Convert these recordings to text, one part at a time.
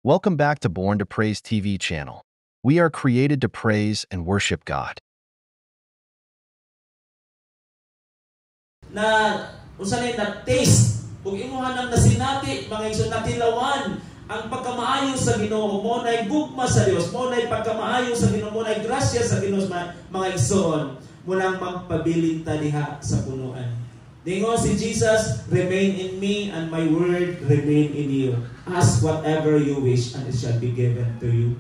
Welcome back to Born to Praise TV channel. We are created to praise and worship God. Na usanay na taste ug imuha nang nasinati mga igsoon natilawan ang pagkamaayo sa Ginoo mo nay gugma sa Dios mo nay pagkamaayo sa Ginoo mo nay grasya sa Ginoo mga igsoon mulang magpabilin ta diha sa punuan. Dingo si Jesus, remain in me and my word remain in you. Ask whatever you wish and it shall be given to you.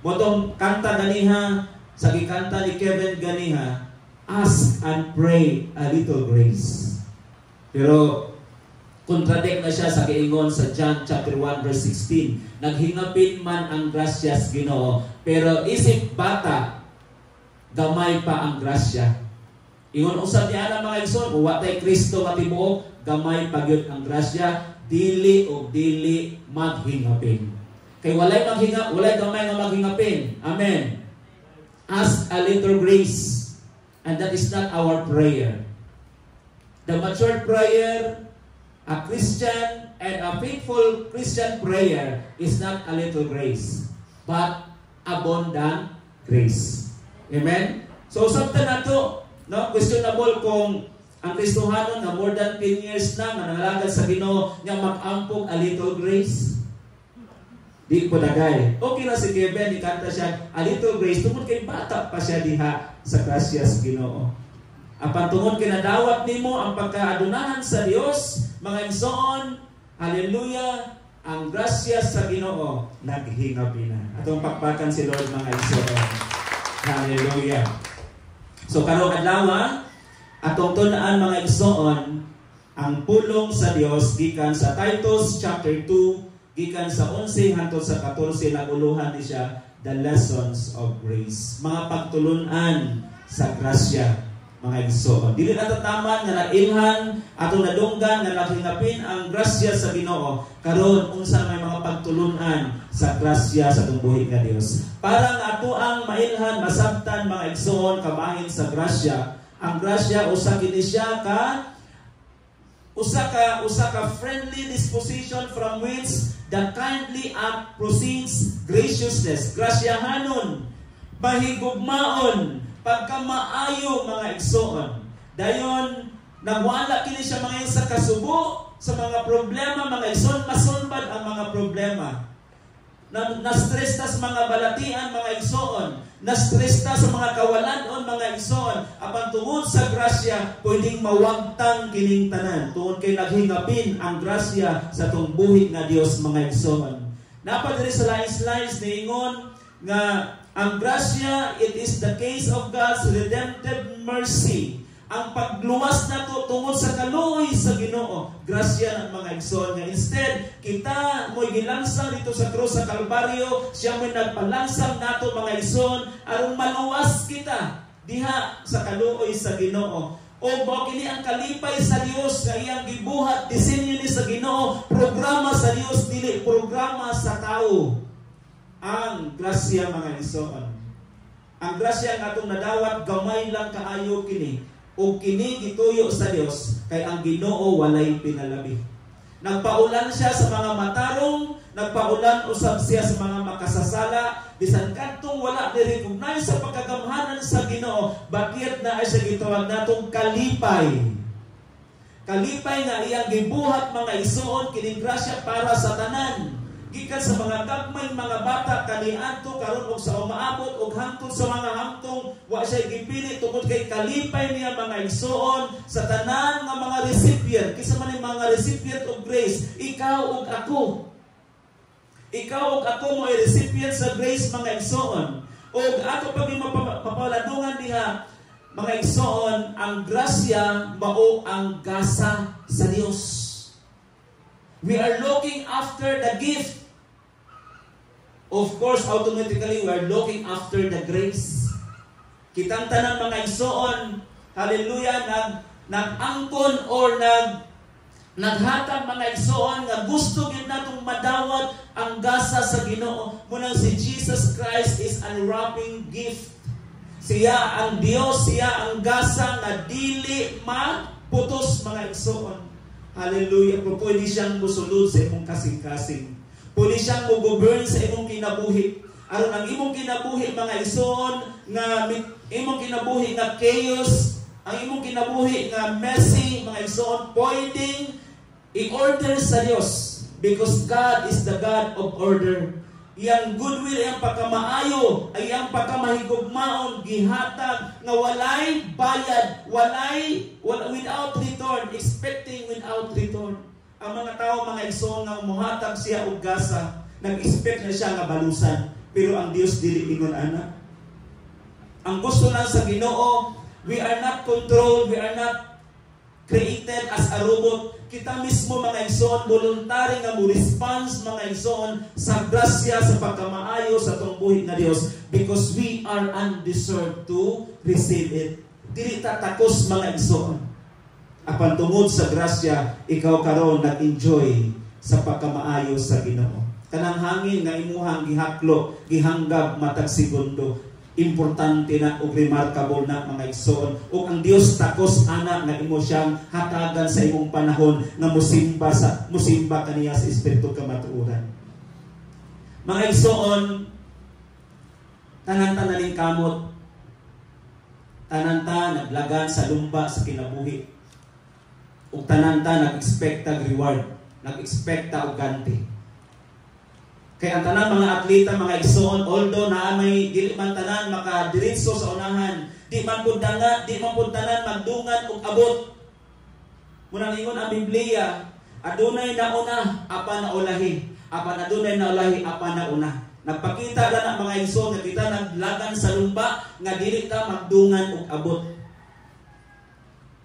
Motong kanta ganiha, sa gikanta ni Kevin ganiha, ask and pray a little grace. Pero contradict na siya sa giingon sa John chapter 1 verse 16. Naghingapin man ang grasya sa Ginoo, pero isip bata, gamay pa ang grasya. Ingon usab niya na mga igsoon, wa tay Kristo nga tibuok, gamay pagyud ang grasya, dili o dili maghingapin. Kay walay gamay nga maghingapin. Amen. Ask a little grace. And that is not our prayer. The mature prayer, a Christian and a faithful Christian prayer is not a little grace, but abundant grace. Amen? So, sabta na to, no? Questionable kung ang Kristohanon na more than 10 years na nangalagad sa Ginoo niya mag-ampog a little grace. Di po dagay. Okay na si Kevin, ikanta siya, a little grace, tungkol kay bata pa siya diha sa grasya sa Ginoo. Apan tungkol kinadawat nimo ang pagkaadunahan sa Dios, mga igsoon, hallelujah, ang grasya sa Ginoo naghingapi na. Atong pakpakan si Lord mga igsoon. Hallelujah. So karong adlaw atong tun-an mga igsoon ang pulong sa Dios gikan sa Titus chapter 2 gikan sa 11 hangtod sa 14 naguluhan ni siya the lessons of grace. Mga pagtulun-an sa grasya mga igsoon. Dili natataman nga nailhan atong nadunggan nga naghingapin ang grasya sa Ginoo karon unsa may mga pagtulun-an sa grasya sa buhi nga Dios. Para nga ato ang mailhan masabtan mga igsoon kabahin sa grasya. Ang grasya usa kini siya usa ka friendly disposition from which the kindly act proceeds graciousness. Grasyahanon, mahigugmaon, pagkamaayo mga igsoon. Dayon nagwala kini siya mga sa kasubo sa mga problema mga igsoon, masunbad ang mga problema. Na-stress ta sa mga balatian mga igsoon, na-stress ta sa mga kawalan-on mga igsoon, apan tungod sa grasya pwedeng mawagtang kining tanan tungod kay naghingapin ang grasya sa tong buhi nga Dios mga igsoon. Napadiri sa lines niingon nga ang grasya, it is the case of God's redemptive mercy. Ang pagluwas nato tungod sa kaluoy sa Ginoo, grasya ng mga igsoon nga instead kita mo'y gilansang dito sa krus sa Kalbaryo, siya mo'y nagpalansang nato mga igsoon aron maluwas kita diha sa kaluoy sa Ginoo. O mao kini ang kalipay sa Dios nga iyang gibuhat, disenyo ni sa Ginoo, programa sa Dios dili programa sa tao. Ang grasya mga igsoon, ang grasya nga atong nadawat gamay lang kaayo kini. O kini gituyo sa Dios kay ang Ginoo walay pinalabi. Nagpaulan siya sa mga matarong, nagpaulan usab siya sa mga makasasala, bisan kadtong wala ni-recognize sa pagkagamhanan sa Ginoo, bakit na ay siya gitawag natong kalipay. Kalipay nga iyang gibuhat mga igsoon kining grasya para sa tanan. Gikan sa mga gagmay mga bata kaniadto karon og sa umaabot og hangtod sa mga hamtong wa siya gipili tungod kay kalipay niya mga igsoon sa tanan nga mga recipient. Kisa man mga recipient of grace, ikaw ug ako. Ikaw ug ako mo ay recipient sa grace mga igsoon. Og ato pag mapapaladungan diha mga igsoon, ang grasya mao ang gasa sa Dios. We are looking after the gift. Of course, automatically, we are looking after the grace. Kitang tanan mga igsoon, hallelujah, nag-angkon or naghatag mga igsoon nga gusto gyud natong madawat ang gasa sa Ginoo. Munang si Jesus Christ is unwrapping gift. Siya ang Dios, siya ang gasa nga dili maputos mga igsoon. Hallelujah. Kung pwede siyang musulod sa imong kasing-kasing. Pwede siyang mo-govern sa imong kinabuhi. Aron ang imong kinabuhi mga igsoon nga imong kinabuhi nga chaos, ang imong kinabuhi nga messy mga igsoon, pwedeng i-order sa Dios because God is the God of order. Iyang goodwill, iyang pagkamaayo, ay iyang pagkamahigugmaon, gihatag nga walay bayad, without return, expecting without return. Ang mga tao, mga igsoon nga umuhatag siya og gasa, nag-expect na siya nga balusan, pero ang Dios dili ingon ana. Ang gusto lang sa Ginoo, we are not controlled, we are not created as a robot. Kita mismo mga igsoon, voluntary nga mo response mga igsoon sa grasya, sa pagkamaayo sa atong buhi nga Dios because we are undeserved to receive it. Dili ta takos mga igsoon. Apan tungod sa grasya, ikaw karon nag-enjoy sa pagkamaayo sa Ginoo. Kanang hangin nga imuhang gihaklo, gihanggab matag segundo. Importante na o remarkable na mga igsoon. O ang Dios takos ana nga imo siyang hatagan sa imong panahon nga musimba kaniya sa espiritu kamatuoran. Mga igsoon, tanan-ta naling kamot, tanan-ta naglagan sa lumba sa kinabuhi. Ug tanan-ta nag-expecta reward, nag-expecta og ganti. Kaya ang tanan mga atleta, mga igsoon, although na may dili man tanan makadiretso sa unahan, di man pud tanan magdungan og abot. Muna ningon ang Biblia, adunay nauna apan naulahi, apan adunay naulahi apan nauna. Nagpakita lang ang mga igsoon nga kita naglagan sa lumba nga dili ta magdungan og abot.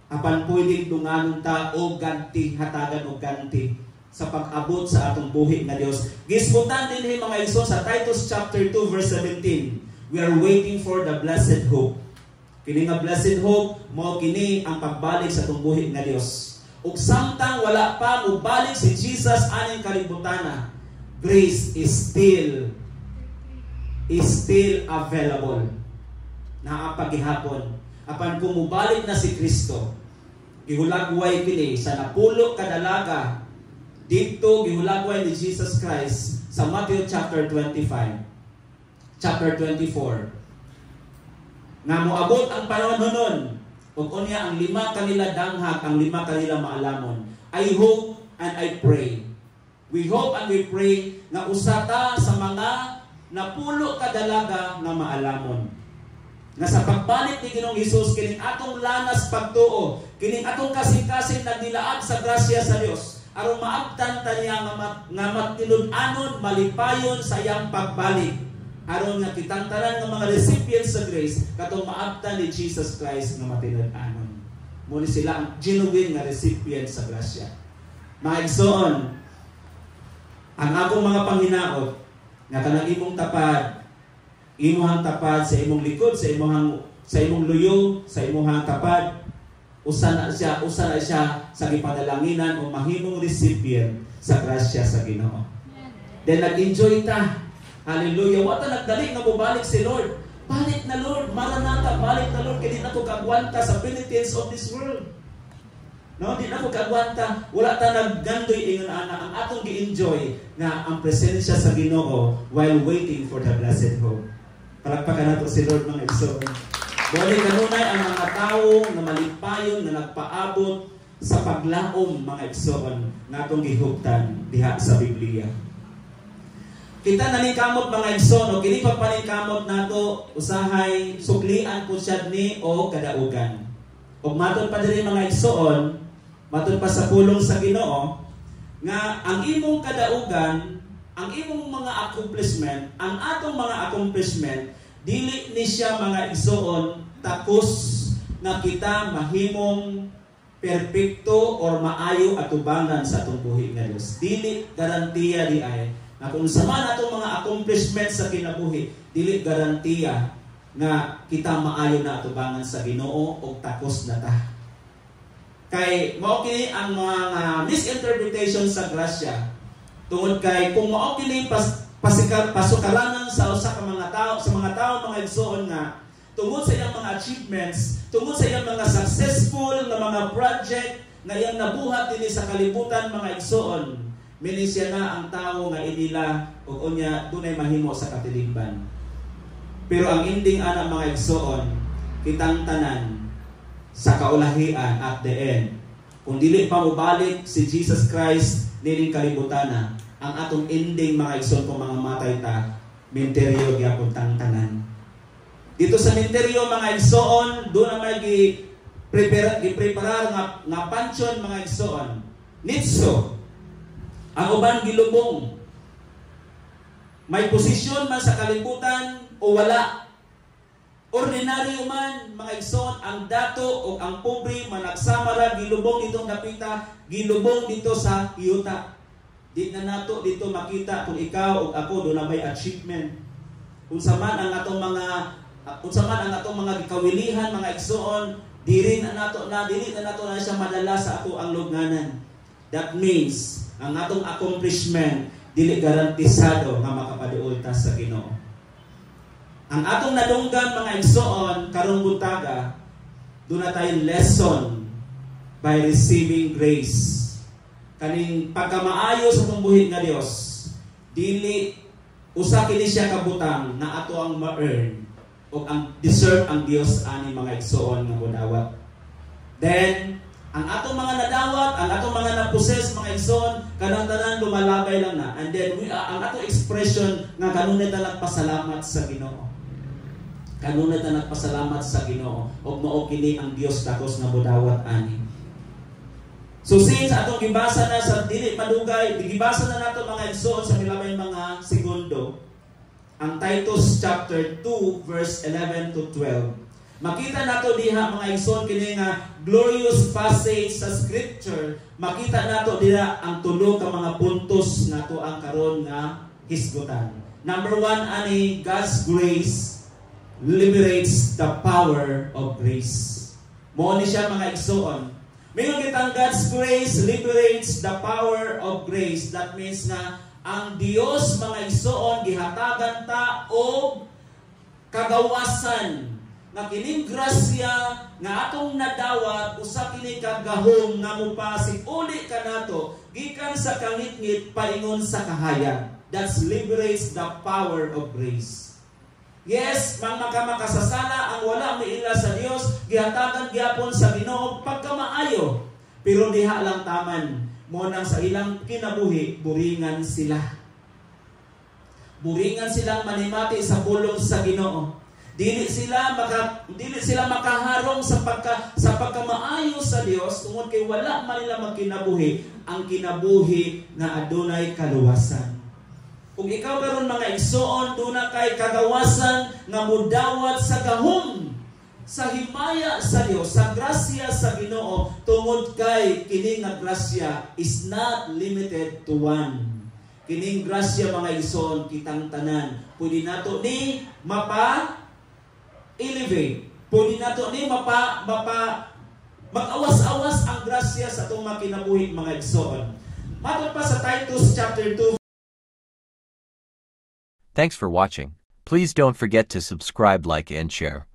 Apan pwedeng dunganon ta og ganti, hatagan og ganti sa pag-abot sa atong buhi nga Dios. Gisbutan din mga igsoon sa Titus chapter 2 verse 17. We are waiting for the blessed hope. Kini nga blessed hope mao kini ang pagbalik sa atong buhi nga Dios. Ug samtang wala pa mo balik si Jesus aning kalibutana, grace is still available. Naapagihapon. Apan kung mubalik na si Kristo, gihulagway kini sa napulo kadalaga dito gihulagway ni Jesus Christ sa Matthew chapter 25, chapter 24. Nga moabot ang panahon nun, ug unya ang 5 kanila danghag, ang 5 kanila maalamon. I hope and I pray. We hope and we pray nga usata sa mga napulo kadalaga nga maalamon. Nga sa pagbalik ni Ginoong Hesus, kining atong lanas pagtuo, kining atong kasing-kasing nagdilaag sa grasya sa Dios, aron maabtan ta niya nga magtinud-anon, malipayon sa iyang pagbalik. Aron nga kitang tanan nga mga recipients sa grace, katong maabtan ni Jesus Christ nga matinud-anon. Muli sila ang genuine nga recipients sa grasya. Mga igsoon, ang akong mga panghinaot, nga kanang imong tapad, imuhang tapad sa imong likod, sa imong luyo, sa imong tapad, usa na siya sa gipadalanginan o mahimong recipient sa grasya sa Ginoo. Then nag-enjoy ta. Hallelujah. Wa ta nagdali nga mobalik si Lord. Balik na Lord, maranatha, balik na Lord, kaya di na ko kagwanta sa penitence of this world. No, di na ko kagwanta. Wala ta naggandoy ingon ana ang atong gi-enjoy nga ang presensya sa Ginoo while waiting for the blessed hope. Palakpakan nato si Lord mga igsoon. Dili kanunay ang mga tawo na malipayon na nagpaabot sa paglaom mga igsoon natong gihuptan diha sa Biblia. Kita nanikamot mga igsoon o kini pagpaningkamot nato usahay suklian kun siya ni o kadaugan. Ug matud pa diri mga igsoon, matud pa sa pulong sa Ginoo nga ang imong kadaugan, ang imong mga accomplishment, ang atong mga accomplishment, dili ni siya mga igsoon takos nga kita mahimong perpekto or maayo atubangan sa atong buhi nga Dios. Dili garantiya di ay na kung sama natong mga accomplishment sa kinabuhi, dili garantiya nga kita maayo na atubangan sa Ginoo o takos na ta. Kay mao kini ang mga misinterpretation sa grasya. Tungod kay kung mao kini pasukaranan sa usa ka mga tao, sa mga tao mga igsoon nga tungod sa iyang mga achievements, tungod sa iyang mga successful na mga project na iyang nabuhat dinhi sa kalibutan mga igsoon, Mini siya na ang tao nga inila o unya dunay mahimo sa katilingban. Pero ang ending ana mga igsoon, kitang tanan sa kaulahian at the end. Kung dili pa mobalik si Jesus Christ nining kalibutan ang atong ending mga igsoon kung mga matay ta, menteryo gyapon tang tanan. Dito sa menteryo mga igsoon, doon na may gipreparar nga pansyon mga igsoon. Nitso, ang uban gilubong. May posisyon man sa kalibutan o wala. Ordinaryo man mga igsoon, ang dato o ang pobre managsama ra gilubong ditong dapita, gilubong dito sa yuta. Di na nato dito makita kung ikaw o ako doon na may achievement. Unsa man ang atong mga kawilihan mga igsoon, dili na nato na siya madala sa ato ang lugnanan. That means ang atong accomplishment dili garantisado nga makapaduol ta sa Ginoo. Ang atong nadunggan mga igsoon karong buntaga, doon na tayong lesson by receiving grace. Kaning pagkamaayo sa atong buhit nga Dios, dili usa kini siya kabutang na ato ang ma-earn o ang deserve ang Dios ani mga igsoon nga modawat. Then ang atong mga nadawat, ang atong mga naposes mga igsoon, kanang tanan lumalabay lang na. And then ang atong expression nga kanunay ta nagpasalamat sa Ginoo. Kanunay ta nagpasalamat sa Ginoo ug mao kini ang Dios takos nga modawat ani. So since atong gibasa na sa dili madugay, gibasa na nato mga igsoon sa milabay mga segundo, ang Titus chapter 2 verse 11 to 12. Makita nato diha mga igsoon kini nga glorious passage sa scripture. Makita nato diha ang tulo ka mga puntos nato ang karon nga hisgutan. Number 1 ani God's grace liberates the power of grace. Mo ni siya mga igsoon. Mayroon kitang God's grace liberates the power of grace. That means na ang Dios mga igsoon gihatagan ta og kagawasan nga kining grasya nga atong nadawat usa kini kagahom nga mupasig uli kanato gikan sa kangitngit paingon sa kahayag. That liberates the power of grace. Yes, makasasala ang wala miila sa Dios, gihatagan gyapon sa Ginoo pagkamaayo. Pero diha lang taman, mo nang sa ilang kinabuhi, buringan sila. Buringan silang manimati sa pulong sa Ginoo. Dili sila makaharong sa pagkamaayo sa Dios tungod kay wala man nila magkinabuhi ang kinabuhi na adunay kaluwasan. Kung ikaw karon mga igsoon, doon na kay kagawasan nga mudawat sa gahom, sa himaya sa Dios, sa grasya sa Ginoo, tungod kay kining nga grasya is not limited to one. Kining grasya mga igsoon, kitang tanan, pwede nato ni mapa-elevate, pwede nato ni mag-awas-awas ang grasya sa atong makinabuhi mga igsoon. Matod pa sa Titus chapter 2. Thanks for watching. Please don't forget to subscribe, like, and share.